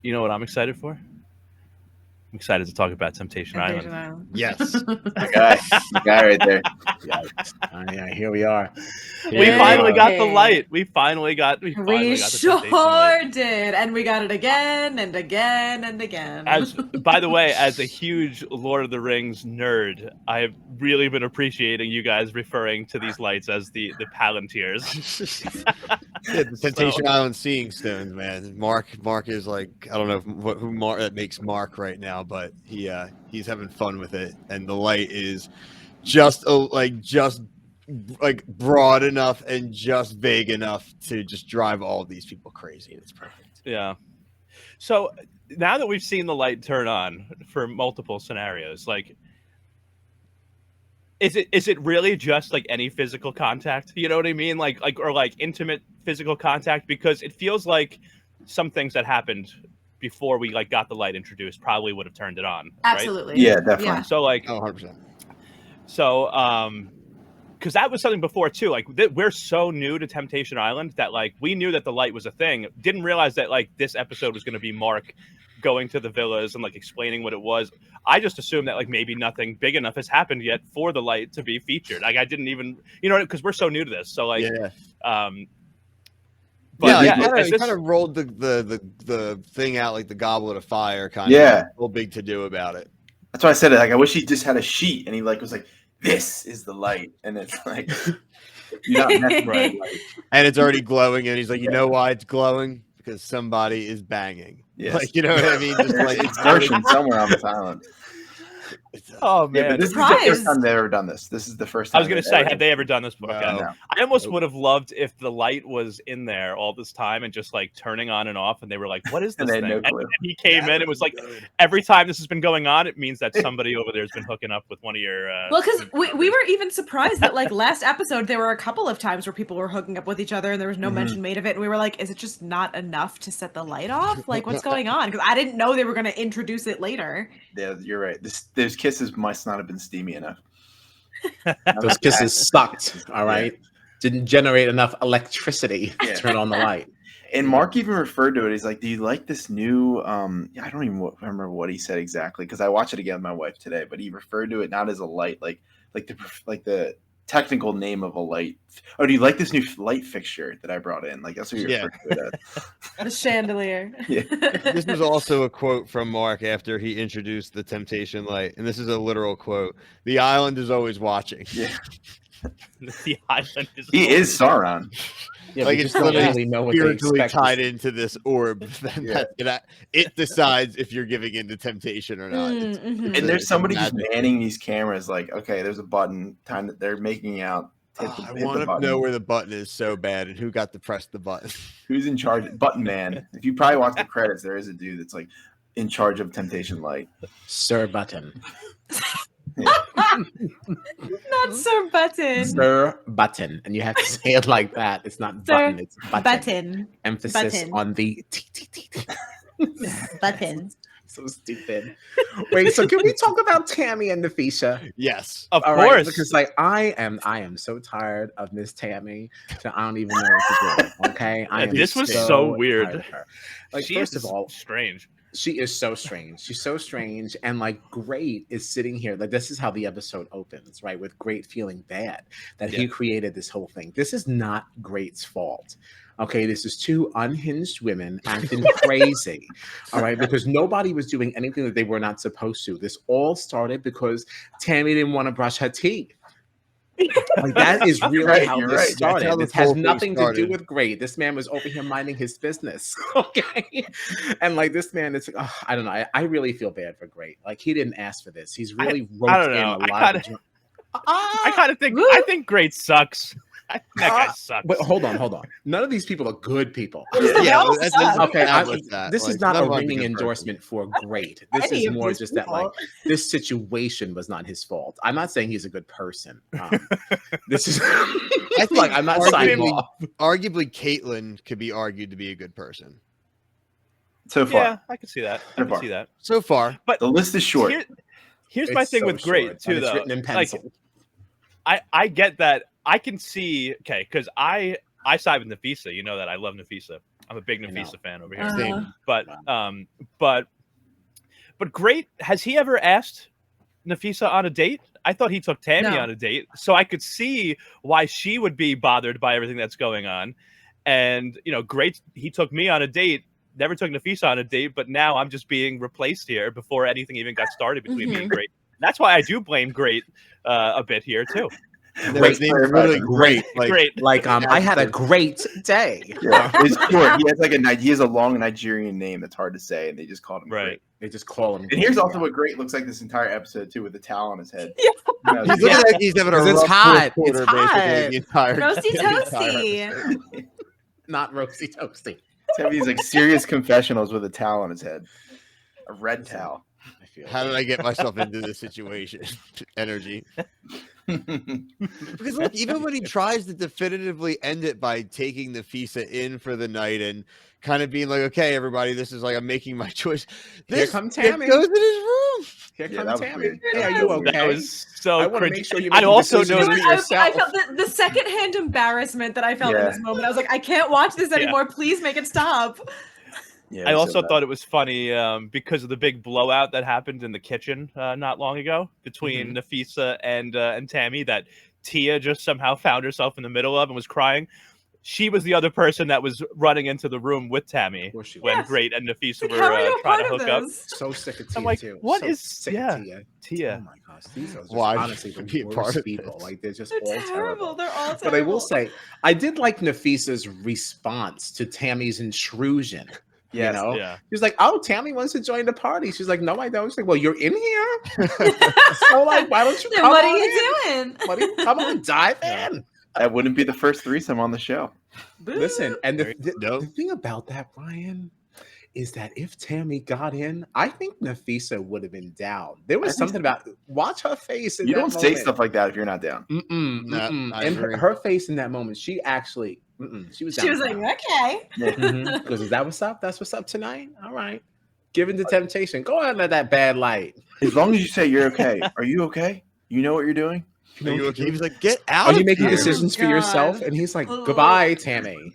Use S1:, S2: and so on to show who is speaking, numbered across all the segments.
S1: You know what I'm excited for? I'm excited to talk about Temptation
S2: Temptation
S1: Island.
S2: Island.
S3: Yes.
S4: The guy right there.
S3: Yikes. Yeah, here we are.
S1: We
S3: Here
S1: finally
S3: are.
S1: got the light. We finally got the
S2: We
S1: Temptation light.
S2: sure did, and we got it again and again and again.
S1: As by the way, as a huge Lord of the Rings nerd, I've really been appreciating you guys referring to these lights as the Palantirs.
S3: Yeah, the Temptation Island seeing stones, man. Mark is like, I don't know who Mark that makes Mark right now, but he's having fun with it, and the light is just broad enough and just vague enough to just drive all of these people crazy, and it's perfect.
S1: Yeah. So now that we've seen the light turn on for multiple scenarios, like, is it really just like any physical contact? You know what I mean? Like or like intimate physical contact, because it feels like some things that happened before we like got the light introduced probably would have turned it on.
S2: Absolutely.
S4: Yeah, definitely.
S2: Yeah.
S1: So like,
S3: 100%.
S1: so because that was something before too. Like we're so new to Temptation Island that like we knew that the light was a thing. Didn't realize that like this episode was going to be Mark going to the villas and like explaining what it was. I just assumed that like maybe nothing big enough has happened yet for the light to be featured. Like I didn't even, because we're so new to this. So like,
S3: but
S1: yeah,
S3: he kind of rolled the thing out like the goblet of fire, kind of.
S4: Yeah,
S3: a little big to do about it.
S4: That's why I said it. Like I wish he just had a sheet and he like was like, "This is the light," and it's like, you're not messing with the light.
S3: And it's already glowing, and he's like, "You know why it's glowing? Because somebody is banging."
S4: Yes.
S3: Like, you know what I mean? Just like
S4: exertion somewhere on this island.
S1: Oh man,
S4: but this is the first time they've ever done this. This is the first time.
S1: I was going to say, had they ever done this before?
S4: No.
S1: I almost would have loved if the light was in there all this time and just like turning on and off, and they were like, "What is this thing?"
S4: No
S1: and he came in and was like, "Every time this has been going on, it means that somebody over there has been hooking up with one of your."
S2: Well, because we were even surprised that like last episode there were a couple of times where people were hooking up with each other and there was no mention made of it, and we were like, "Is it just not enough to set the light off? Like, what's going on?" Because I didn't know they were going to introduce it later.
S4: Yeah, you're right. Those kisses must not have been steamy enough.
S5: Those kisses sucked. All right, didn't generate enough electricity to turn on the light.
S4: And Mark even referred to it. He's like, "Do you like this new?" I don't even remember what he said exactly because I watched it again with my wife today. But he referred to it not as a light, like the technical name of a light. Oh, do you like this new light fixture that I brought in? Like that's what you referred to it as.
S2: The chandelier.
S4: Yeah.
S3: This was also a quote from Mark after he introduced the Temptation light, and this is a literal quote: "The island is always watching."
S4: Yeah.
S1: The island is.
S4: He is Sauron.
S5: Yeah,
S3: like
S5: it's
S3: it's literally
S5: really know what
S3: spiritually
S5: they expect.
S3: tied into this orb. It decides if you're giving in to temptation or not.
S4: And there's somebody just manning these cameras. Like, okay, there's a button. Time that they're making out.
S3: I want to know where the button is so bad and who got to press the button.
S4: Who's in charge? Button man. If you probably watch the credits, there is a dude that's like in charge of Temptation Light.
S5: Sir Button.
S2: Not Sir Button.
S5: Sir Button. And you have to say it like that. It's not button, it's button.
S2: Button.
S5: Emphasis
S2: Button.
S5: on the T.
S2: Button.
S5: So stupid. Wait, so can we talk about Tammy and Nafisha?
S3: Yes.
S1: Of
S5: All
S1: course.
S5: right, because like I am so tired of Miss Tammy that I don't even know what to do. Okay.
S1: This was so weird.
S5: tired of her. Like,
S1: She
S5: first
S1: is
S5: of all,
S1: strange.
S5: she is so strange. She's so strange. And like Great is sitting here. Like this is how the episode opens, right? With Great feeling bad that he created this whole thing. This is not Great's fault. Okay, this is two unhinged women acting crazy. All right, because nobody was doing anything that they were not supposed to. This all started because Tammy didn't want to brush her teeth. Like that is really how this started.
S3: How
S5: This
S3: this
S5: has
S3: whole thing
S5: nothing to do
S3: started.
S5: with Great. This man was over here minding his business. Okay. And like this man, it's like, I don't know. I really feel bad for Great. Like he didn't ask for this. He's really
S1: I don't
S5: roped in
S1: know.
S5: a lot of
S1: I kind of think I think Great sucks. I think that guy sucks.
S5: But hold on. None of these people are good people.
S3: Yeah,
S5: Okay, this
S3: Like,
S5: is not
S3: none
S5: a
S3: of them are
S5: ringing
S3: good
S5: endorsement for Great. This
S2: Any
S5: is
S2: of
S5: more
S2: these
S5: just that
S2: people.
S5: like this situation was not his fault. I'm not saying he's a good person. This is
S3: I think
S5: like I'm not signing off.
S3: arguably Caitlyn could be argued to be a good person.
S4: So far.
S1: Yeah, I can see that. I can see that.
S3: So far.
S1: But
S4: the list is short.
S1: Here's my thing with Great too,
S5: It's
S1: though.
S5: written in pencil.
S1: Like, I get that. I can see, okay, because I side with Nafisa. You know that I love Nafisa. I'm a big
S5: I know.
S1: Nafisa fan over here.
S3: Same.
S1: But Great, has he ever asked Nafisa on a date? I thought he took Tammy
S2: No.
S1: on a date, so I could see why she would be bothered by everything that's going on. And Great, he took me on a date, never took Nafisa on a date, but now I'm just being replaced here before anything even got started between me and Great. That's why I do blame Great a bit here too.
S3: His name is literally great.
S1: Great.
S5: I had a great day.
S4: Yeah, it's short. He has he has a long Nigerian name that's hard to say, and they just called him Great.
S5: They just call him.
S4: And here's also what Great looks like this entire episode too, with the towel on his head.
S2: Yeah.
S3: He's looking like he's having a
S5: It's
S3: rough
S5: hot.
S3: fourth quarter,
S5: It's hot.
S3: basically, the entire
S2: Roasty
S3: the entire
S2: toasty.
S3: episode.
S5: Not roasty toasty.
S4: He's having these like serious confessionals with a towel on his head, a red towel.
S5: I feel
S3: How did I get myself into this situation? Energy. Because look, even when he tries to definitively end it by taking Nafisa in for the night and kind of being like, "Okay, everybody, this is like I'm making my choice."
S5: Here comes Tammy.
S3: Goes in his room.
S5: Here
S4: Yeah,
S5: comes
S4: that was
S5: Tammy.
S4: weird.
S5: Hey, are you okay?
S1: That was so
S5: I want to
S1: cringy.
S5: make sure you.
S1: I also
S5: know
S1: know
S2: I
S5: yourself.
S2: felt the secondhand embarrassment that I felt in
S4: Yeah.
S2: this moment. I was like, I can't watch this anymore. Please make it stop.
S4: Yeah,
S1: I
S4: so
S1: also
S4: bad.
S1: thought it was funny because of the big blowout that happened in the kitchen not long ago between Nafisa and Tammy that Tia just somehow found herself in the middle of and was crying. She was the other person that was running into the room with Tammy
S5: course she
S1: when
S2: was.
S1: Great and Nafisa
S2: Like,
S1: were
S2: how are you a
S1: trying
S2: part
S1: to
S2: of
S1: hook up.
S2: this?
S5: So sick of Tia
S1: I'm like,
S5: too.
S1: what
S5: so
S1: is-
S5: sick
S1: yeah,
S5: of Tia?
S1: Tia.
S5: Oh my gosh, these are just
S3: Why
S5: honestly
S3: should
S5: the
S3: be a part
S5: worst
S3: of
S5: people.
S3: this?
S5: Like they're just
S2: They're
S5: all
S2: terrible. They're all terrible.
S5: But I will say, I did like Nafisa's response to Tammy's intrusion.
S4: Yes.
S5: You know,
S1: Yeah.
S5: she's like, "Oh, Tammy wants to join the party." She's like, "No, I don't." She's like, "Well, you're in here, so like, why don't you
S2: Then
S5: come
S2: what are
S5: on
S2: you
S5: in?
S2: doing?
S5: What are you, come on, dive
S1: Yeah.
S5: in."
S4: That wouldn't be the first threesome on the show.
S2: Boo.
S5: Listen, and
S3: There you go.
S5: the thing about that, Ryan, is that if Tammy got in, I think Nafisa would have been down. There was
S4: I think
S5: something about watch her face. In
S4: You
S5: that
S4: don't say
S5: moment.
S4: stuff like that if you're not down.
S5: Mm-mm.
S3: I
S5: And
S3: agree.
S5: her face in that moment, she actually, she was.
S2: She was like, okay.
S5: Because is that what's up? That's what's up tonight. All right. Given the temptation, go out under that bad light.
S4: As long as you say you're okay. Are you okay? You know what you're doing?
S3: Are you okay? He was like, "Get out!"
S5: Are you
S3: of
S5: making
S3: here."
S5: decisions for
S2: God.
S5: yourself? And he's like,
S2: Ugh.
S5: goodbye, Tammy.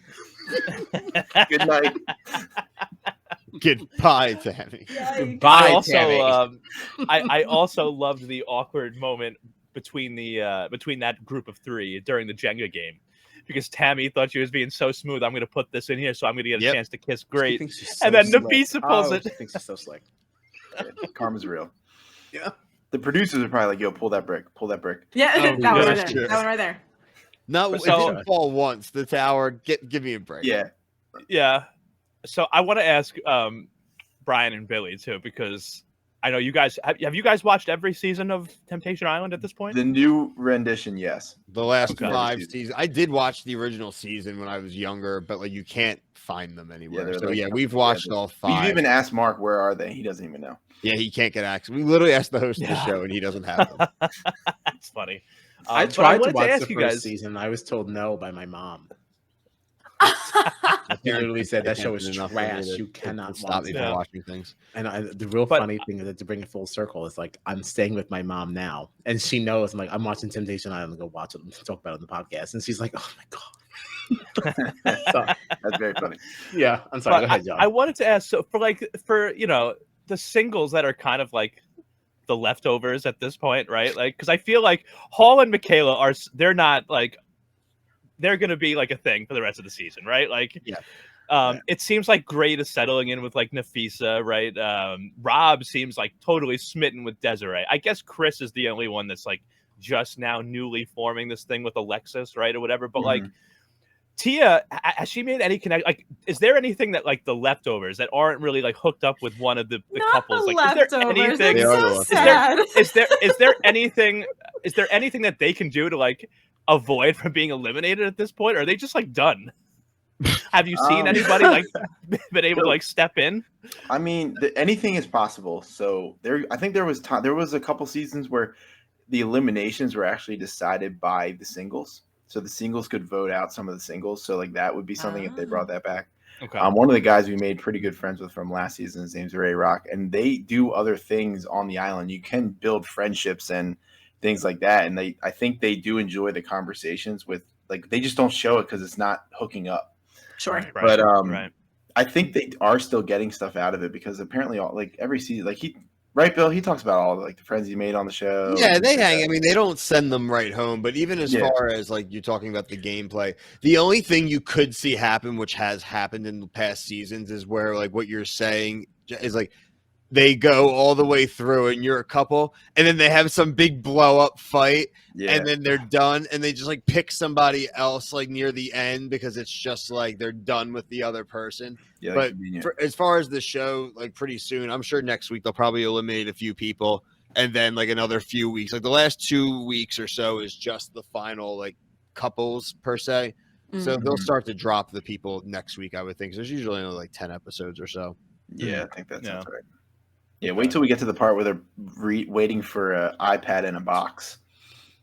S4: Good night.
S3: Goodbye, Tammy.
S5: Goodbye,
S1: I also
S5: Tammy.
S1: I also loved the awkward moment between that group of three during the Jenga game. Because Tammy thought she was being so smooth. I'm going to put this in here, so I'm going to get a
S3: Yep.
S1: chance to kiss
S5: She
S1: Great.
S5: thinks she's
S1: And
S5: so
S1: then
S5: slick.
S1: Nafisa pulls it.
S5: She thinks she's so slick.
S4: Karma's real.
S5: Yeah.
S4: The producers are probably like, "Yo, pull that brick. Pull that brick."
S2: Yeah,
S5: Oh,
S2: that one
S3: yeah,
S2: right
S3: that's
S2: there.
S3: true.
S2: That one right there.
S3: No, it
S1: So-
S3: didn't fall once. The tower. Give me a break.
S4: Yeah.
S1: Yeah. So I want to ask Brian and Billy too, because I know you guys have you guys watched every season of Temptation Island at this point?
S4: The new rendition, yes.
S3: The last
S1: Okay.
S3: 5 seasons. I did watch the original season when I was younger, but like you can't find them anywhere.
S4: they're
S3: So
S4: like-
S3: yeah, we've watched all 5.
S4: We've even asked Mark, where are they? He doesn't even know.
S3: Yeah, he can't get access. We literally asked the host of the
S1: Yeah.
S3: show, and he doesn't have them.
S1: That's funny.
S5: I
S1: But
S5: tried to
S1: wanted
S5: watch
S1: ask
S5: the
S1: you
S5: first
S1: guys-
S5: season. I was told no by my mom.
S3: My
S5: He literally said that
S3: parents
S5: show is
S3: did enough for me
S5: trash.
S3: to-
S5: You
S3: to
S5: cannot
S3: stop
S5: watch
S3: me
S5: it.
S3: from
S1: Yeah.
S3: watching things.
S5: And the real
S1: But-
S5: funny thing is that to bring it full circle is like I'm staying with my mom now, and she knows I'm like I'm watching Temptation Island. Go watch it and talk about it on the podcast, and she's like, "Oh my god." So,
S4: That's very funny.
S5: yeah, I'm sorry.
S1: But
S5: Go ahead, John.
S1: I wanted to ask, so for the singles that are kind of like the leftovers at this point, right? Like, because I feel like Hall and Michaela they're not like they're gonna be like a thing for the rest of the season, right? Like,
S3: Yeah.
S1: It seems like Great is settling in with like Nafisa, right? Rob seems like totally smitten with Desiree. I guess Chris is the only one that's like just now newly forming this thing with Alexis, right, or whatever. But like Tia, has she made any connection? Like, is there anything that like the leftovers that aren't really like hooked up with one of the
S2: Not
S1: couples?
S2: the
S1: Like, is there
S2: leftovers.
S1: anything?
S3: They are
S2: That's
S3: the
S2: so
S3: leftovers.
S2: sad.
S1: Is there anything? Is there anything that they can do to like avoid from being eliminated at this point? Or are they just like done? Have you seen anybody like been able to like step in?
S4: I mean, anything is possible. So I think there was a couple seasons where the eliminations were actually decided by the singles. So the singles could vote out some of the singles. So like that would be something if they brought that back.
S1: Okay.
S4: One of the guys we made pretty good friends with from last season, his name's Ray Rock, and they do other things on the island. You can build friendships and things like that. And I think they do enjoy the conversations with, like, they just don't show it because it's not hooking up.
S2: Sure.
S1: Right,
S4: But
S1: right.
S4: I think they are still getting stuff out of it because apparently, all like every season, like right, Bill, he talks about all like the friends he made on the show.
S3: Yeah, they hang. I mean, they don't send them right home, but even as far as like you're talking about the gameplay, the only thing you could see happen, which has happened in the past seasons, is where like what you're saying is like they go all the way through and you're a couple, and then they have some big blow up fight, and then they're done, and they just like pick somebody else like near the end because it's just like they're done with the other person. Yeah, but as far as the show, like pretty soon, I'm sure next week they'll probably eliminate a few people, and then like another few weeks, like the last 2 weeks or so is just the final like couples per se. So they'll start to drop the people next week, I would think. So there's usually only like 10 episodes or so.
S4: Yeah, I think that's right. Yeah, wait till we get to the part where they're waiting for an iPad in a box.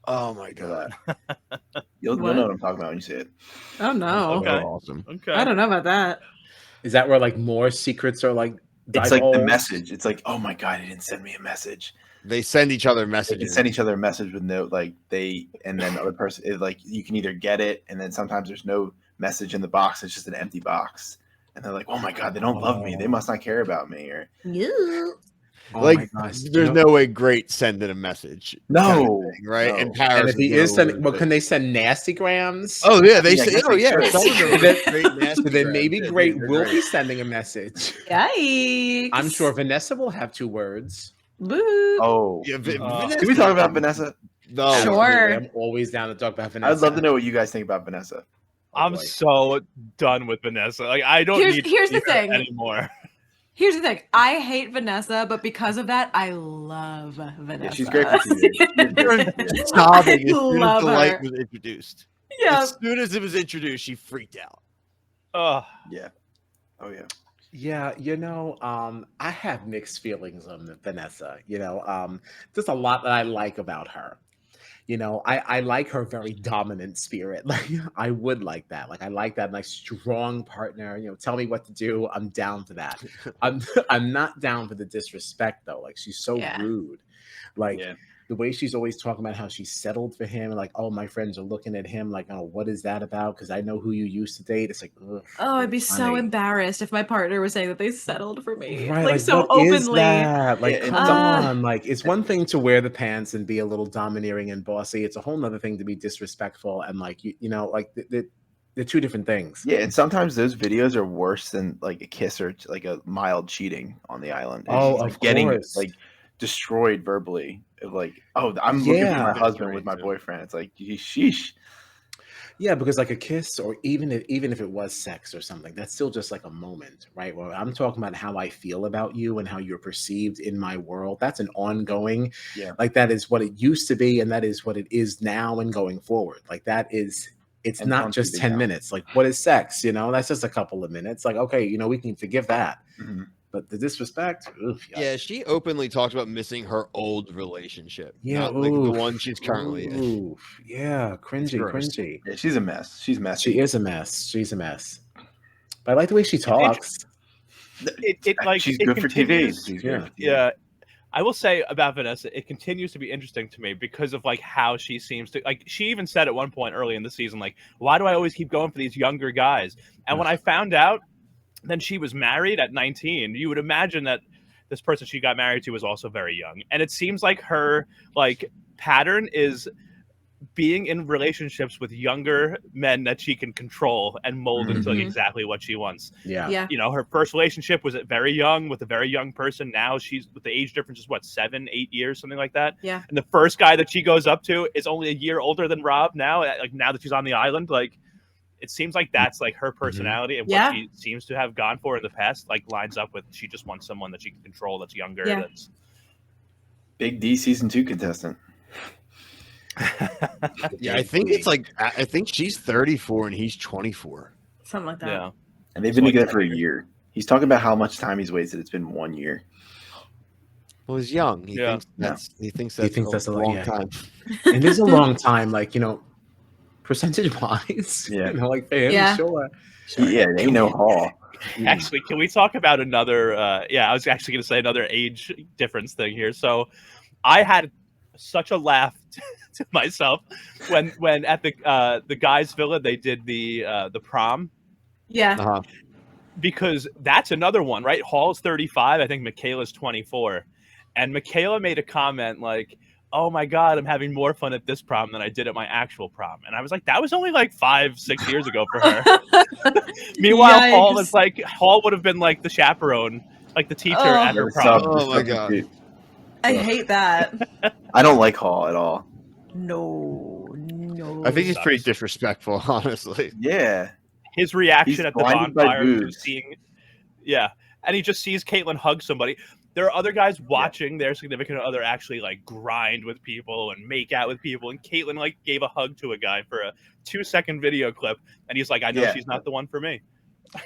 S3: Oh my god!
S4: You'll know what I'm talking about when you see it.
S2: Oh no!
S1: Okay,
S3: awesome.
S1: Okay,
S2: I don't know about that.
S5: Is that where like more secrets are like?
S4: It's like the message. It's like, oh my god, he didn't send me a message.
S3: They send each other messages.
S4: They send each other a message with no and then the other person is like, you can either get it, and then sometimes there's no message in the box. It's just an empty box. And they're like, oh my god, they don't love me. They must not care about me. Or
S3: like, there's no way Great sending a message.
S4: No,
S3: thing, right?
S4: No.
S3: And Paris,
S5: and if he is sending, well, can they send nasty grams?
S3: Oh yeah, they say. Oh yeah,
S5: then maybe Great will be sending a message.
S2: Yikes!
S5: I'm sure Vanessa will have 2 words.
S2: Boo.
S4: Oh,
S3: yeah,
S4: can we talk about Vanessa?
S3: No,
S2: sure.
S5: I'm always down to talk about Vanessa.
S4: I'd love to know what you guys think about Vanessa.
S1: I'm so done with Vanessa. Like I don't need
S2: here's the thing
S1: anymore.
S2: Here's the thing. I hate Vanessa, but because of that, I love Vanessa.
S4: Yeah, she's great for TV.
S3: Sobbing as soon as
S2: love
S3: the light
S2: her.
S3: was introduced.
S2: Yeah.
S3: As soon as it was introduced, she freaked out.
S1: Oh
S4: yeah. Oh yeah.
S5: Yeah, I have mixed feelings on Vanessa. There's a lot that I like about her. I like her very dominant spirit. Like I would like that. Like I like that nice strong partner. Tell me what to do. I'm down for that. I'm not down for the disrespect though. Like she's so rude. Like the way she's always talking about how she settled for him, like, oh, my friends are looking at him like, oh, what is that about? Because I know who you used to date. It's like, ugh,
S2: oh, I'd be so embarrassed if my partner was saying that they settled for me,
S5: right?
S2: Like so openly.
S5: Like, come on, like it's one thing to wear the pants and be a little domineering and bossy. It's a whole nother thing to be disrespectful and like like they're 2 different things.
S4: Yeah, and sometimes those videos are worse than like a kiss or like a mild cheating on the island.
S5: Oh,
S4: of getting like destroyed verbally. Like, oh, I'm looking for my husband with my boyfriend. It's like, sheesh.
S5: Yeah, because like a kiss, or even if it was sex or something, that's still just like a moment, right? Well, I'm talking about how I feel about you and how you're perceived in my world. That's an ongoing, like that is what it used to be, and that is what it is now and going forward. Like that is, it's and not just 10 minutes. Like what is sex? That's just a couple of minutes. Like, okay, we can forgive that. Mm-hmm. But the disrespect, oof,
S3: yeah, she openly talked about missing her old relationship.
S5: Yeah,
S3: not like the one she's currently in.
S5: Yeah, cringy.
S4: Yeah, she's a mess. She's messy.
S5: She is a mess. She's a mess. But I like the way she talks.
S4: She's good for TV.
S1: Yeah. I will say about Vanessa, it continues to be interesting to me because of like how she seems to like. She even said at one point early in the season, like, "Why do I always keep going for these younger guys?" And when I found out, then she was married at 19. You would imagine that this person she got married to was also very young. And it seems like her like pattern is being in relationships with younger men that she can control and mold into like exactly what she wants.
S5: Yeah.
S1: Her first relationship was very young with a very young person. Now she's with the age difference is what, 7-8 years, something like that.
S2: Yeah.
S1: And the first guy that she goes up to is only a year older than Rob now. Like now that she's on the island, like it seems like that's like her personality and what she seems to have gone for in the past, like lines up with she just wants someone that she can control that's younger.
S2: Yeah.
S1: That's
S4: Big D season 2 contestant.
S3: Yeah, I think it's like I think she's 34 and he's 24.
S2: Something like that.
S1: Yeah.
S4: And they've been together for a year. He's talking about how much time he's wasted. It's been 1 year.
S3: Well, he's young. He thinks that's a long time.
S5: And it's a long time, like, percentage wise.
S4: Yeah.
S5: Like for him, sure.
S4: Yeah, they know Hall.
S1: Actually, can we talk about another I was actually gonna say another age difference thing here. So I had such a laugh to myself when at the guys' villa they did the prom.
S2: Yeah.
S1: because that's another one, right? Hall's 35. I think Michaela's 24. And Michaela made a comment like, oh my God, I'm having more fun at this prom than I did at my actual prom. And I was like, that was only like 5-6 years ago for her. Meanwhile, Hall would have been like the chaperone, like the teacher at her prom.
S3: Oh my God.
S2: I hate that.
S4: I don't like Hall at all.
S2: No.
S3: I think he's pretty disrespectful, honestly.
S4: Yeah.
S1: His reaction
S4: He's
S1: at the
S4: blinded by
S1: bonfire,
S4: boobs.
S1: just seeing, and he just sees Caitlyn hug somebody. There are other guys watching their significant other actually like grind with people and make out with people, and Caitlyn like gave a hug to a guy for a 2-second video clip, and he's like, I know she's not the one for me.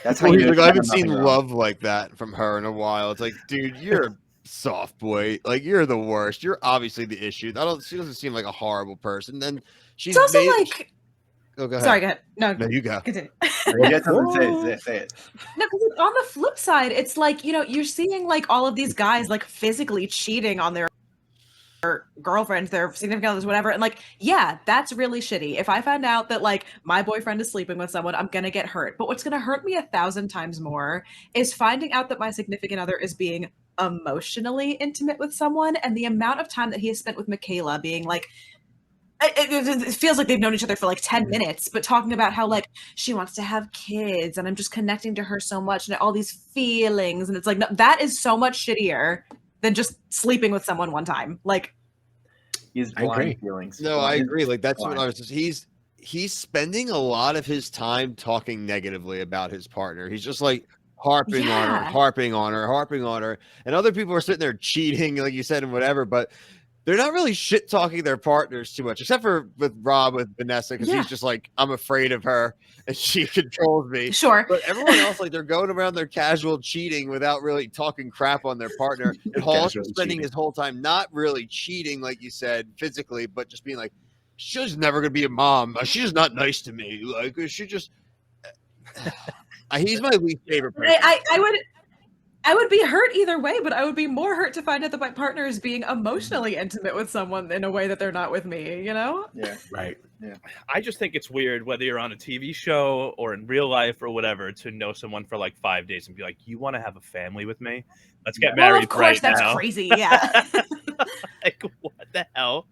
S4: That's how
S3: Well,
S4: you
S3: he's like, I haven't
S4: nothing
S3: seen
S4: wrong.
S3: love like that from her in a while. It's like, dude, you're a soft boy. Like, you're the worst. You're obviously the issue. She doesn't seem like a horrible person. Then she's
S2: It's also like.
S3: Oh, go ahead.
S2: Sorry, go ahead. No,
S3: you go.
S2: Continue.
S4: You got something to say it.
S2: No, because on the flip side, it's like, you're seeing like all of these guys like physically cheating on their girlfriends, their significant others, whatever. And like, yeah, that's really shitty. If I find out that like my boyfriend is sleeping with someone, I'm gonna get hurt. But what's gonna hurt me 1,000 times more is finding out that my significant other is being emotionally intimate with someone, and the amount of time that he has spent with Michaela being like, it feels like they've known each other for like 10 minutes, but talking about how like she wants to have kids and I'm just connecting to her so much and all these feelings. And it's like, no, that is so much shittier than just sleeping with someone one time. Like,
S4: he's blind feelings.
S3: No, I agree. Like, that's what I was just, he's spending a lot of his time talking negatively about his partner. He's just like harping on her. And other people are sitting there cheating, like you said, and whatever, but they're not really shit talking their partners too much, except for with Rob, with Vanessa, because he's just like, I'm afraid of her and she controls me.
S2: Sure.
S3: But everyone else, like, they're going around their casual cheating without really talking crap on their partner. And Hall's spending his whole time not really cheating, like you said, physically, but just being like, she's never gonna be a mom. She's not nice to me. Like, she just. He's my least favorite person.
S2: I would be hurt either way, but I would be more hurt to find out that my partner is being emotionally intimate with someone in a way that they're not with me, you know?
S4: Yeah.
S5: Right.
S4: Yeah.
S1: I just think it's weird, whether you're on a TV show or in real life or whatever, to know someone for like 5 days and be like, you want to have a family with me? Let's get married
S2: of course,
S1: right
S2: that's
S1: now.
S2: crazy, yeah.
S1: Like, what the hell?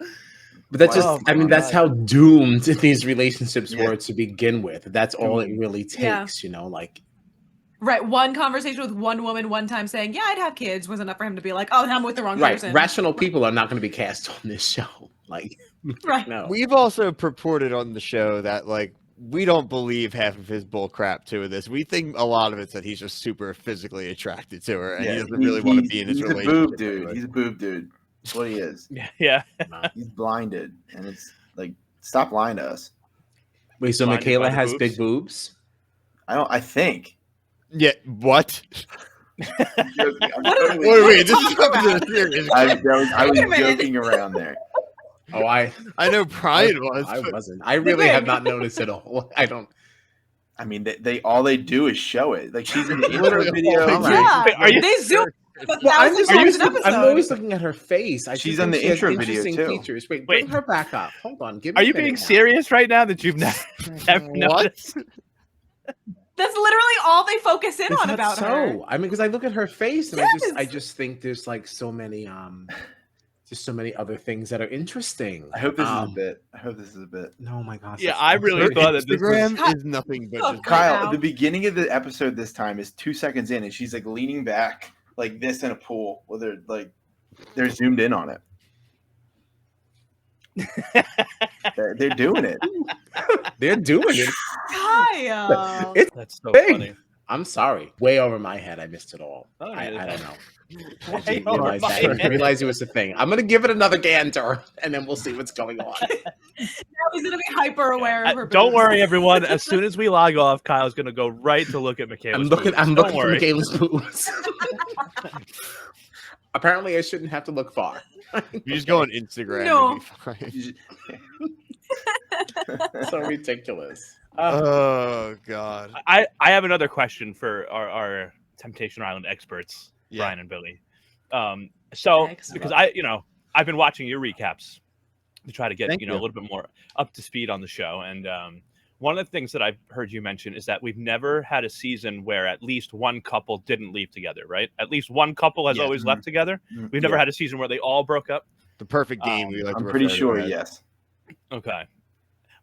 S5: But that's just, I mean, that's how doomed these relationships were to begin with. That's all it really takes, you know, like.
S2: Right, one conversation with one woman one time saying, yeah, I'd have kids was enough for him to be like, oh, I'm with the wrong person.
S5: Rational people are not going to be cast on this show. Like,
S2: right.
S5: No.
S3: We've also purported on the show that, like, we don't believe half of his bull crap too of this. We think a lot of it's that he's just super physically attracted to her and he doesn't really want to be in his relationship.
S4: He's a boob dude. He's a boob dude. That's what he is.
S1: Yeah.
S4: He's blinded. And it's like, stop lying to us.
S5: Wait, so
S1: Blinded
S5: Michaela
S1: by the
S5: has
S1: boobs?
S5: big boobs?
S4: I think.
S3: Yeah, what?
S4: Wait,
S3: This is something serious.
S4: I was joking around there.
S5: Oh, I
S3: know Brian was.
S5: I wasn't. I really have not noticed at all. I don't.
S4: I mean, they all they do is show it. Like, she's in the intro
S3: Literally,
S4: video.
S2: Yeah,
S1: Are you-
S2: they zoom
S5: I'm always looking at her face.
S4: She's on the intro video, too.
S5: Features. Wait, bring her back up. Hold on. Give me
S1: Are
S5: a
S1: you
S5: minute
S1: being
S5: now.
S1: serious right now that you've never noticed?
S2: That's literally all they focus in
S5: Is
S2: on
S5: that
S2: about
S5: so?
S2: her.
S5: I mean, because I look at her face and
S2: Yes.
S5: I just think there's like so many just so many other things that are interesting.
S4: I hope this is a bit. I hope this is a bit.
S5: No, my gosh.
S1: Yeah,
S5: that's
S1: I really
S5: absurd.
S1: thought that this was...
S3: Instagram is nothing but just
S4: Kyle,
S2: now.
S4: the beginning of the episode this time is 2 seconds in, and she's like leaning back like this in a pool, where they're zoomed in on it. They're doing it.
S5: They're doing it.
S2: Kyle.
S1: That's so
S5: big.
S1: funny.
S5: I'm sorry. Way over my head. I missed it all.
S1: Oh,
S5: I
S1: yeah.
S5: don't know. I
S1: Way
S5: didn't
S1: over
S5: realize
S1: my
S5: that. I didn't
S1: head.
S5: realize it was a thing. I'm gonna give it another gander, and then we'll see what's going on.
S2: Now he's gonna be hyper aware of her.
S1: Don't
S2: boobs.
S1: worry, everyone. As soon as we log off, Kyle's gonna go right to look at Michaela's
S5: I'm looking.
S1: boobs.
S5: I'm
S1: Don't
S5: looking for
S1: worry.
S5: Michaela's boobs. Apparently, I shouldn't have to look far.
S3: you just go on Instagram.
S2: No.
S3: And be fine.
S5: So ridiculous.
S3: Oh God.
S1: I have another question for our Temptation Island experts,
S3: Yeah.
S1: Brian and Billy. So
S2: Excellent.
S1: because I've been watching your recaps to try to get
S3: Thank
S1: a
S3: you.
S1: little bit more up to speed on the show, and one of the things that I've heard you mention is that we've never had a season where at least one couple didn't leave together, right? At least one couple has
S3: Yes.
S1: always left together. We've never had a season where they all broke up.
S3: The perfect game. We like
S4: I'm
S3: to
S4: pretty
S3: refer to
S4: sure,
S3: it as.
S4: yes.
S1: Okay.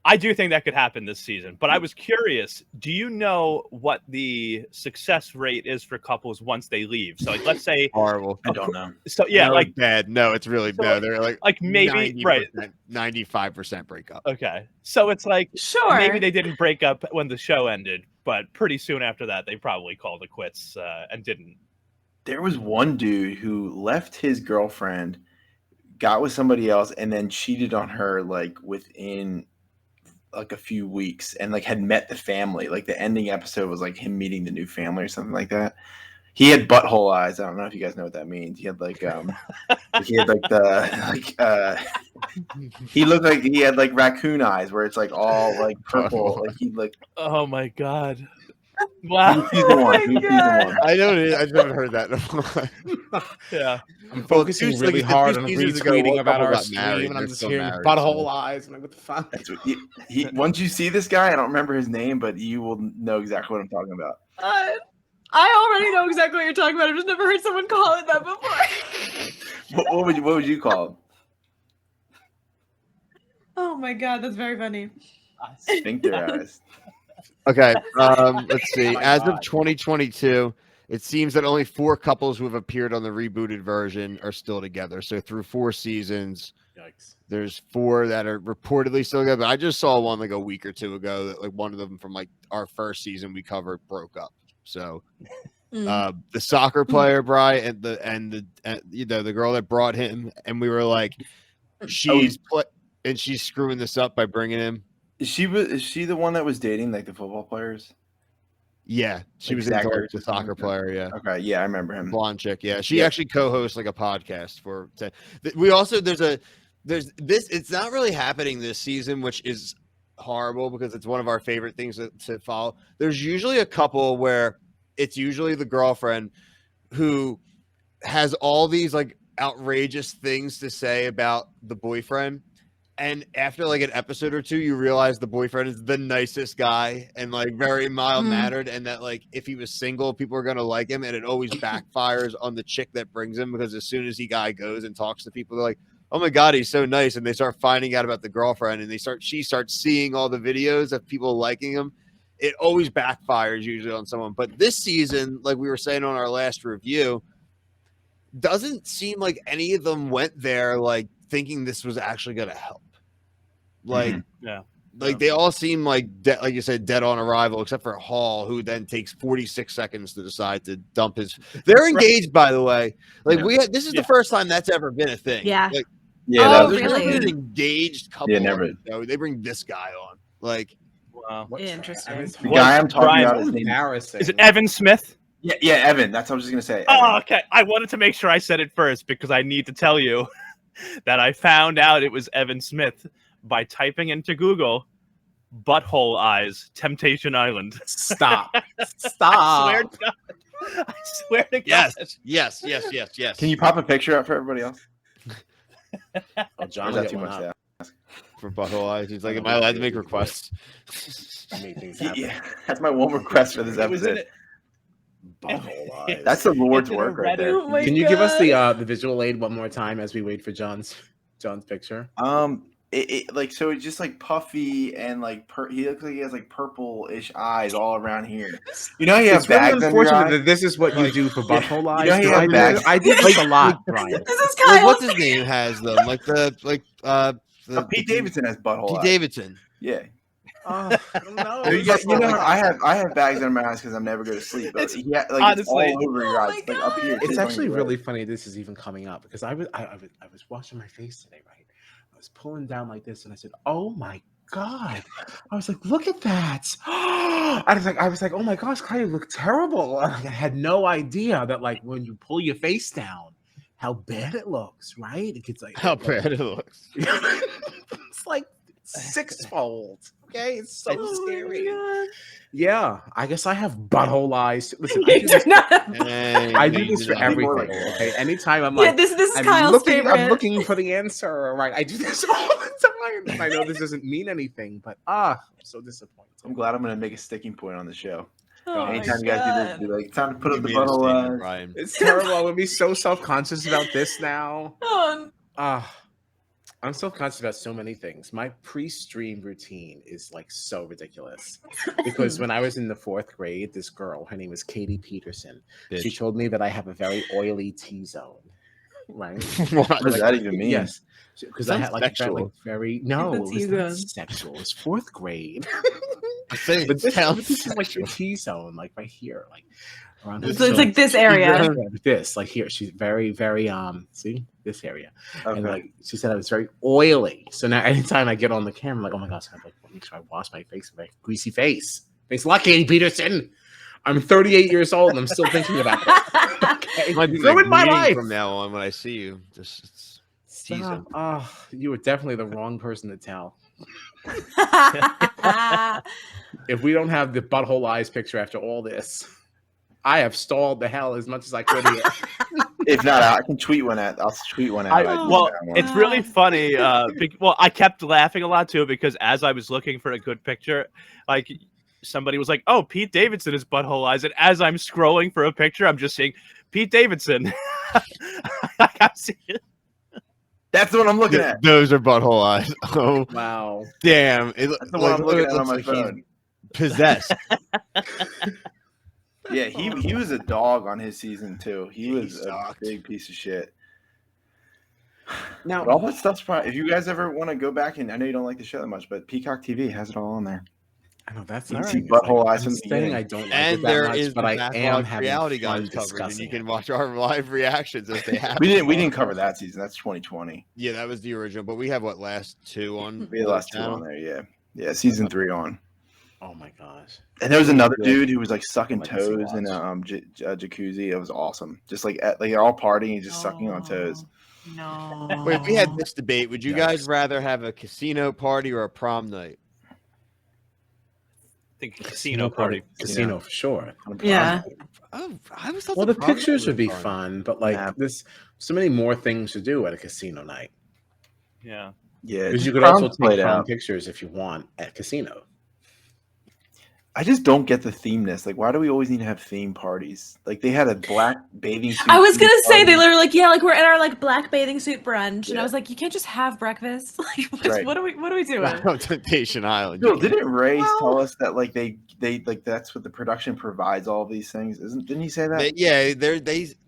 S1: I do think that could happen this season, but I was curious, do you know what the success rate is for couples once they leave? So like, let's say,
S3: Horrible.
S4: I don't know.
S1: so yeah,
S3: No,
S1: like
S3: it's bad. No, it's really
S1: So,
S3: no. They're like
S1: maybe,
S3: 90%,
S1: right.
S3: 95% breakup.
S1: Okay. So it's like,
S2: Sure.
S1: maybe they didn't break up when the show ended, but pretty soon after that, they probably called it quits and didn't.
S4: There was one dude who left his girlfriend, got with somebody else, and then cheated on her like within like a few weeks, and like had met the family. Like the ending episode was like him meeting the new family or something like that. He had butthole eyes. I don't know if you guys know what that means. He had like he had like the he looked like he had like raccoon eyes where it's like all like purple. Like he like
S1: Oh my God. Wow.
S4: he's the one.
S2: my
S4: He's the
S2: God.
S4: one.
S3: I know it is. I've never heard that before.
S1: Yeah.
S5: I'm focusing
S3: two-
S5: really
S3: like,
S5: hard
S3: two
S5: on
S3: seasons ago,
S5: retweeting
S3: one
S5: about
S3: couple
S5: our
S3: got
S5: stream,
S3: married,
S5: and I'm
S3: they're
S5: just
S3: still
S5: hearing
S3: married,
S5: butthole
S3: so.
S5: eyes. I'm like, what the fuck?
S4: That's what he once you see this guy, I don't remember his name, but you will know exactly what I'm talking about.
S2: I already know exactly what you're talking about. I've just never heard someone call it that before.
S4: What would you call him?
S2: Oh my God, that's very funny.
S4: Sphincter eyes.
S3: Okay, let's see.
S5: Oh my
S3: As
S5: God.
S3: of 2022, it seems that only 4 couples who have appeared on the rebooted version are still together. So through 4 seasons,
S5: Yikes.
S3: there's 4 that are reportedly still together. But I just saw one like a week or 2 ago that like one of them from like our first season we covered broke up. So the soccer player, Brian, and the girl that brought him, and we were like, she's screwing this up by bringing him.
S4: Is she the one that was dating like the football players?
S3: Yeah, she
S4: Like
S3: was
S4: Zach
S3: into like,
S4: Ertz
S3: the
S4: or something
S3: soccer
S4: like that?
S3: player. Yeah.
S4: Okay, yeah, I remember him.
S3: Blonde chick, yeah. She
S4: Yeah.
S3: actually co-hosts like a podcast for. We also there's this. It's not really happening this season, which is horrible because it's one of our favorite things to follow. There's usually a couple where it's usually the girlfriend who has all these like outrageous things to say about the boyfriend. And after like an episode or 2, you realize the boyfriend is the nicest guy and like very mild mannered, and that like if he was single, people are gonna like him, and it always backfires on the chick that brings him because as soon as guy goes and talks to people, they're like, "Oh my God, he's so nice," and they start finding out about the girlfriend, and she starts seeing all the videos of people liking him. It always backfires usually on someone, but this season, like we were saying on our last review, doesn't seem like any of them went there like thinking this was actually going to help. Like, they all seem like like you said, dead on arrival, except for Hall, who then takes 46 seconds to decide to dump his. They're engaged, by the way. Like this is the first time that's ever been a thing.
S2: Yeah.
S3: Like,
S4: Yeah,
S2: Oh,
S4: that was
S3: there's never
S2: really?
S3: been an engaged couple.
S4: Yeah, never.
S3: They bring this guy on. Like,
S1: Wow.
S2: Interesting.
S4: The guy I'm talking
S1: Brian,
S4: about his name.
S5: Embarrassing.
S1: Is it Evan Smith?
S4: Yeah, Evan. That's what I was just gonna say.
S1: Oh, okay. I wanted to make sure I said it first because I need to tell you that I found out it was Evan Smith by typing into Google butthole eyes Temptation Island.
S5: Stop.
S1: I
S5: Stop.
S1: swear to God. I swear to God.
S3: yes.
S4: Can you pop a picture up for everybody else?
S5: Oh,
S4: Or
S5: John,
S4: is that too much to ask?
S3: For butthole eyes, he's like, "Am I allowed to make requests?"
S5: Make things happen.
S4: Yeah, that's my one request for this
S1: It was in
S4: episode.
S1: it.
S5: Butthole eyes.
S4: That's the Lord's
S1: It's in a
S4: work right
S1: Reddit.
S4: there.
S2: Oh my
S5: Can you give us
S2: God.
S5: the visual aid one more time as we wait for John's picture?
S4: It like so it's just like puffy and like he looks like he has like purple-ish eyes all around here. You know, you have
S5: It's really
S4: bags under your
S5: unfortunate
S4: eye.
S5: that this is what you do for butthole eyes.
S4: know, he had bags.
S5: I do this a lot, Brian.
S2: This is
S3: Like,
S2: Kyle.
S3: what's his name has them? Like the
S4: Pete Davidson has butthole
S3: Pete
S4: eyes.
S3: Davidson.
S4: Yeah.
S5: Oh, no.
S4: You know, I have bags under my eyes because I'm never going to sleep. But
S1: It's-
S4: yeah, like
S1: honestly-
S4: it's all over your
S2: Oh
S4: eyes,
S2: my
S4: like up here.
S5: It's
S4: too,
S5: actually
S4: on your
S5: really
S4: leg.
S5: funny this is even coming up because I was washing my face today, right? I was pulling down like this and I said, "Oh my God." I was like, "Look at that." I was like, "Oh my gosh, Kyle, you look terrible." I had no idea that like when you pull your face down, how bad it looks, right? It gets like
S3: How bad it looks.
S5: it's like 6-fold. Okay, it's so
S2: Oh my
S5: scary.
S2: God.
S5: Yeah, I guess I have butthole eyes. Listen, I
S2: You
S5: do
S2: do
S5: this,
S2: not have-
S5: I do this for everything. Okay, anytime I'm
S2: Yeah,
S5: like,
S2: this is
S5: I'm
S2: Kyle's
S5: looking,
S2: favorite.
S5: I'm looking for the answer. Right, I do this all the time. I know this doesn't mean anything, but I'm so disappointed.
S4: I'm glad I'm gonna make a sticking point on the show.
S2: Oh my
S4: Anytime you guys do this,
S2: God.
S4: be like, it's time to put
S3: You
S4: up the
S3: made a statement,
S4: butthole.
S3: Brian.
S5: It's terrible. I'm gonna be so self-conscious about this now.
S2: Oh,
S5: I'm self-conscious about so many things. My pre-stream routine is like so ridiculous. Because when I was in the 4th grade, this girl, her name was Katie Peterson. She
S3: Bitch.
S5: told me that I have a very oily T-zone. Right?
S4: What does that even mean?
S5: Yes. Because I
S3: Sounds
S5: had like
S3: sexual.
S5: very
S2: It's
S5: no,
S2: a
S5: it was not
S2: T-zone.
S5: sexual. It was 4th grade.
S3: I think
S5: But
S3: it
S5: this
S3: sounds
S5: is like your
S3: sexual.
S5: T-zone, like right here, like around
S2: So it's like this area.
S5: Yeah, this, like here. She's very, very see this area,
S4: Okay.
S5: and like she said, I was very oily. So now anytime I get on the camera, I'm like, oh my gosh, I have like make sure I wash my face, my greasy face. Thanks a lot, Katie Peterson. I'm 38 years old and I'm still thinking about that. Okay,
S3: Might be
S5: ruined my
S3: greeting
S5: life
S3: from now on when I see you. Just tease him.
S5: Stop. Oh, you were definitely the wrong person to tell. If we don't have the butthole eyes picture after all this, I have stalled the hell as much as I could here.
S4: If not, I can tweet one at. I'll tweet one out.
S1: It's really funny. Well, I kept laughing a lot too because as I was looking for a good picture, like somebody was like, "Oh, Pete Davidson is butthole eyes," and as I'm scrolling for a picture, I'm just seeing Pete Davidson. I see it.
S4: That's the one I'm looking at.
S3: Those are butthole eyes. Oh
S5: Wow.
S3: damn! It
S4: That's the one I'm looking at on my phone.
S3: Possessed.
S4: Yeah, he was a dog on his season too. He was a
S3: sucked.
S4: big piece of shit.
S5: Now
S4: But all that stuff's probably. If you guys ever want to go back and I know you don't like the show that much, but Peacock TV has it all on there.
S5: I know that's
S4: You
S5: all
S4: can see
S5: right.
S4: butthole eyes
S5: I'm
S4: from the
S5: saying
S4: beginning.
S5: I don't like
S3: And
S5: it that
S3: there
S5: much,
S3: is
S5: but
S3: the
S5: I am
S3: backlog
S5: having
S3: reality
S5: fun
S3: guys coverage, and
S5: discussing
S3: you can
S5: it.
S3: watch our live reactions as they happen.
S4: We didn't cover that season. That's 2020.
S3: Yeah, that was the original, but we have what last 2 on.
S4: We had the last 2 on there. Yeah, season 3 on.
S5: Oh my gosh.
S4: And there was another
S5: Good.
S4: dude who was like sucking
S5: Like to see
S4: toes in a
S5: watch.
S4: jacuzzi. It was awesome. Just like they're all partying and just sucking on toes.
S2: No.
S3: Wait, if we had this debate, would you guys
S5: Yikes.
S3: rather have a casino party or a prom night?
S1: I think casino party.
S5: Casino for sure.
S2: Yeah.
S3: Oh, I was thought
S5: Well, the
S3: prom night
S5: pictures
S3: was
S5: would be
S3: fun.
S5: fun, but like
S4: Yeah.
S5: this, so many more things to do at a casino night.
S1: Yeah.
S4: Yeah,
S5: Because you
S4: just
S5: could also
S4: prom's played
S5: take prom
S4: out.
S5: pictures if you want at casino.
S4: I just don't get the themeness. Like, why do we always need to have theme parties? Like, they had a black bathing suit.
S2: I was gonna
S4: theme
S2: say they
S4: party.
S2: literally like, yeah, like we're in our like black bathing suit brunch, and
S4: Yeah.
S2: I was like, you can't just have breakfast. Like,
S4: Right.
S2: what are we doing?
S3: Wow, Temptation Island.
S4: Bill,
S3: You can't-
S4: didn't Ray tell us that like they like that's what the production provides all these things? Didn't he say that?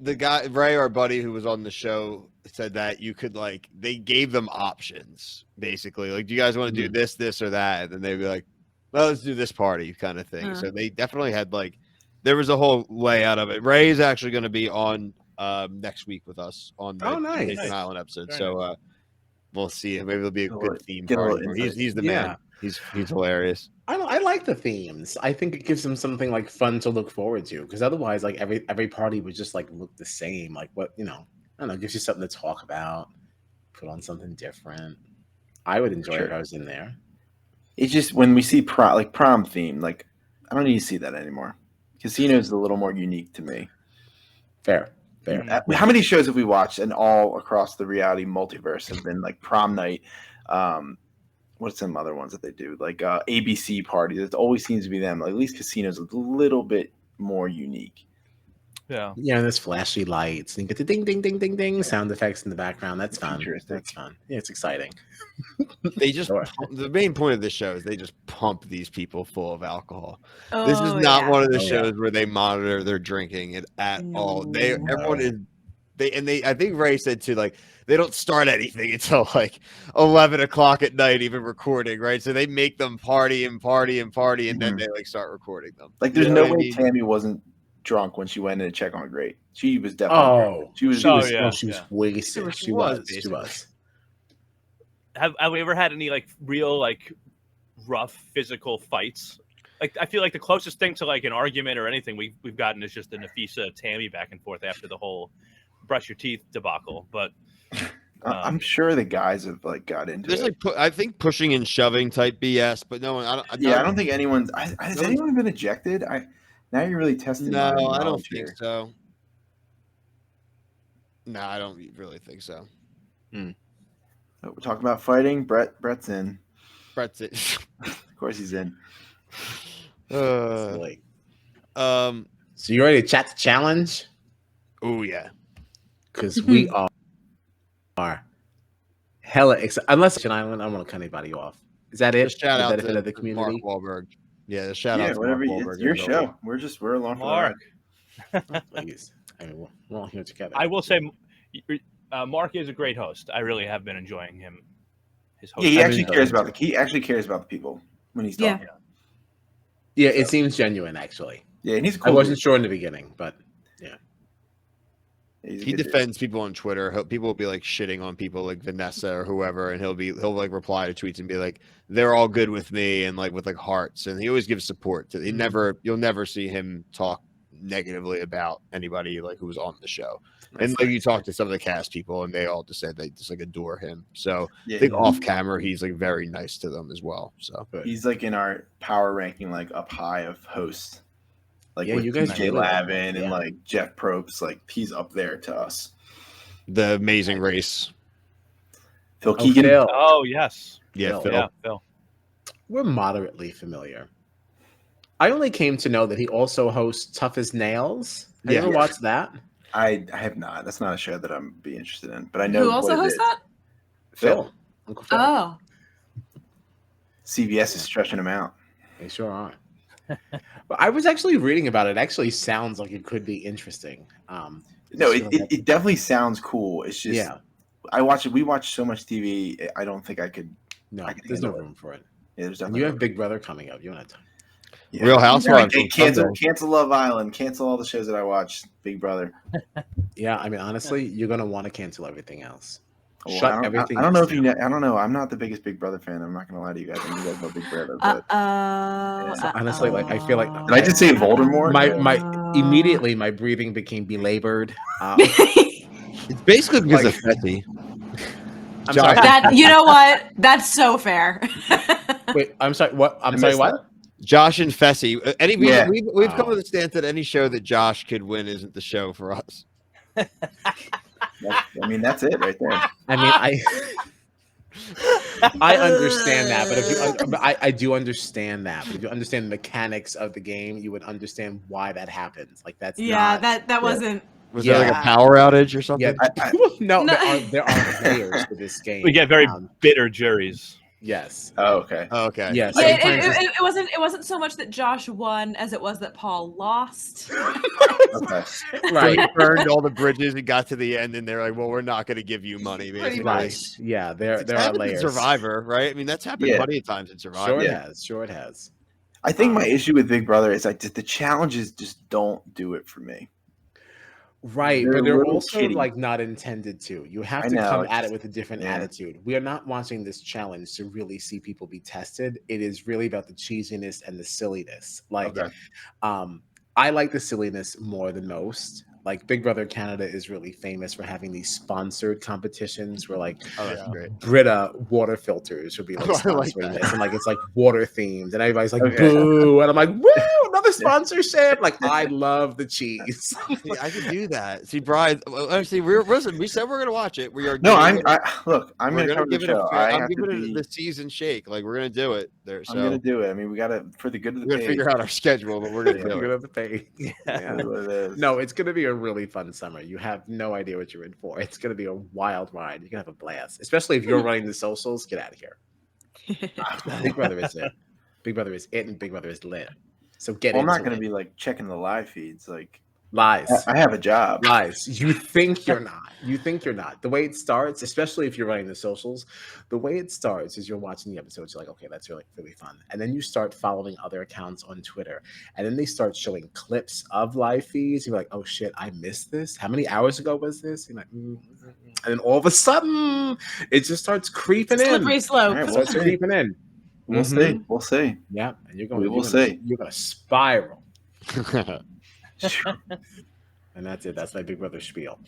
S3: The guy Ray, our buddy who was on the show, said that you could like they gave them options basically. Like, do you guys want to do this, or that? And then they'd be like, well, let's do this party kind of thing. So they definitely had like there was a whole layout of it. Ray is actually going to be on next week with us on the
S5: nice.
S3: Temptation Island episode.
S1: Very
S3: So we'll see. Maybe it'll be a good theme
S4: get a little
S3: party.
S4: insight.
S3: He's the
S5: Yeah.
S3: man. He's hilarious.
S5: I like the themes. I think it gives them something like fun to look forward to. Because otherwise, like every party would just like look the same. Like what I don't know, gives you something to talk about. Put on something different. I would enjoy it if I was in there.
S4: It's just when we see prom theme, like I don't need to see that anymore. Casino is a little more unique to me.
S5: Fair.
S4: How many shows have we watched and all across the reality multiverse have been like prom night? What's some other ones that they do? Like ABC parties. It always seems to be them. Like, at least Casino's a little bit more unique.
S1: Yeah.
S5: Yeah, and there's flashy lights, and you get the ding, ding, ding, ding, ding sound effects in the background. That's fun.
S4: Futuristic.
S5: That's fun. Yeah, it's exciting.
S3: They just
S5: Sure.
S3: the main point of this show is they just pump these people full of alcohol.
S2: Oh,
S3: This is not one of the
S5: Oh, yeah.
S3: shows where they monitor their drinking at all. Everyone
S2: No.
S3: is I think Ray said too, like they don't start anything until like 11 o'clock at night, even recording, right? So they make them party, and then they like start recording them.
S4: Like, there's
S3: You know
S4: no
S3: what I
S4: way
S3: mean?
S4: Tammy wasn't drunk when she went in to check on Great. She was definitely drunk. She was
S5: wasted. She
S3: was,
S5: was.
S3: basically.
S1: Have we ever had any like real like rough physical fights? Like, I feel like the closest thing to like an argument or anything we've gotten is just the Nafisa Tammy back and forth after the whole brush your teeth debacle. But
S4: I'm sure the guys have like got into
S3: There's
S4: it.
S3: like I think pushing and shoving type BS, but no one. I
S4: don't think anyone's. Has anyone been ejected? Now you're really testing.
S3: No,
S4: my
S3: I don't
S4: knowledge
S3: think
S4: here.
S3: so. No, I don't really think so.
S4: We're talking about fighting. Brett's in.
S3: Brett's it.
S4: Of course he's in.
S5: Silly.
S3: So
S5: you ready to chat the challenge?
S3: Oh yeah.
S5: Because we are hella excited. Unless I don't want to cut anybody off. Is that it?
S3: Just shout
S5: Is
S3: out
S5: that the
S3: to
S5: of the community?
S3: Mark Wahlberg. Yeah, just shout out to
S4: whatever.
S3: Mark Wahlberg.
S4: It's your
S3: as always.
S4: show. We're along
S1: Mark.
S4: for the ride.
S5: Please. I mean, we're all here together.
S1: I will say, Mark is a great host. I really have been enjoying him. His host.
S4: Yeah, he
S5: I
S4: actually
S5: mean,
S4: cares about the people when he's talking.
S5: Yeah, it seems genuine, actually.
S4: Yeah, and he's
S5: I
S4: cool.
S5: wasn't sure in the beginning, but yeah.
S3: He defends people on Twitter. People will be like shitting on people like Vanessa or whoever, and he'll like reply to tweets and be like, "They're all good with me," and like with like hearts, and he always gives support to. You'll never see him talk negatively about anybody like who was on the show. And like you talk to some of the cast people, and they all just said they just like adore him. So I think off camera, he's like very nice to them as well. So
S4: he's like in our power ranking, like up high of hosts. Like with
S5: you guys
S4: PJ
S5: really
S4: Lavin and like Jeff Probst, like he's up there to us.
S3: The Amazing Race.
S4: Phil Keegan.
S5: Phil.
S1: Oh yes.
S3: Yeah, Phil.
S1: Yeah, Phil.
S5: We're moderately familiar. I only came to know that he also hosts Tough as Nails. Have you ever watched that?
S4: I have not. That's not a show that I'm be interested in. But I know
S2: Who also hosts that?
S5: Phil. Uncle Phil.
S2: Oh.
S4: CBS is stretching him out.
S5: They sure are. But I was actually reading about it. It actually sounds like it could be interesting.
S4: No, it definitely sounds cool. It's just I watch it. We watch so much TV. I don't think I could.
S5: No, there's no room for it.
S4: Yeah, there's
S5: and you have Big Brother coming up. You want to?
S3: Yeah. Real Housewives.
S4: Cancel Love Island. Cancel all the shows that I watch. Big Brother.
S5: Yeah, I mean, honestly, you're gonna want to cancel everything else.
S4: Well,
S5: Shut everything.
S4: I don't know if you know. I don't know. I'm not the biggest Big Brother fan. I'm not gonna lie to you guys. You guys love Big Brother. But
S5: honestly, like I feel like.
S4: Did I just say Voldemort?
S5: Immediately my breathing became belabored.
S3: It's basically because of Fetty.
S5: I'm sorry.
S2: You know what? That's so fair.
S5: Wait, I'm sorry. What? I'm sorry. What?
S3: Josh and Fessy. We've come to the stance that any show that Josh could win isn't the show for us.
S4: I mean, that's it right there.
S5: I mean, I understand that, but if you, I do understand that. But if you understand the mechanics of the game, you would understand why that happens. Like that's
S2: that wasn't.
S3: Was there like a power outage or something?
S5: Yeah, no. There are layers to this game.
S1: We get very bitter juries.
S5: Yes.
S4: Oh, okay.
S5: Yes.
S2: It wasn't so much that Josh won as it was that Paul lost.
S4: Okay.
S3: Right. He burned all the bridges and got to the end, and they're like, "Well, we're not going to give you money." Basically.
S5: Right. Yeah. There are layers.
S3: In Survivor, right? I mean, that's happened plenty of times in Survivor.
S5: Sure it has.
S4: I think my issue with Big Brother is like the challenges just don't do it for me.
S5: Right, but they're also like not intended to. You have to come at it with a different attitude. We are not watching this challenge to really see people be tested. It is really about the cheesiness and the silliness. Like, I like the silliness more than most. Like Big Brother Canada is really famous for having these sponsored competitions where like Brita water filters would be like sponsoring this, and like it's like water themed, and everybody's like boo, and I'm like woo, another sponsorship. Like I love the cheese.
S3: See, I can do that. See, Brian, actually, we said we're gonna watch it. We are.
S4: I'm gonna
S3: give it I'm giving it the season shake. Like we're gonna do it. So
S4: I'm gonna do it. I mean, we gotta for the good of the.
S3: We're gonna figure out our schedule, but we're gonna do it.
S5: We're gonna have to pay. No, it's gonna be a really fun summer. You have no idea what you're in for. It's going to be a wild ride. You're going to have a blast, especially if you're running the socials. Get out of here. Big Brother is it. Big Brother is it, and Big Brother is lit. So get.
S4: I'm not going to be like checking the live feeds. Like
S5: lies.
S4: I have a job.
S5: Lies. You think you're not. You think you're not. The way it starts, especially if you're running the socials, the way it starts is you're watching the episodes. You're like, okay, that's really, really fun. And then you start following other accounts on Twitter. And then they start showing clips of live feeds. You're like, oh shit, I missed this. How many hours ago was this? You're like, And then all of a sudden, it just starts creeping in.
S2: Slippery slope.
S5: Right, starts creeping in.
S4: We'll see. We'll see.
S5: Yeah. And you're
S4: going to
S5: You're going to spiral. And that's it. That's my Big Brother spiel.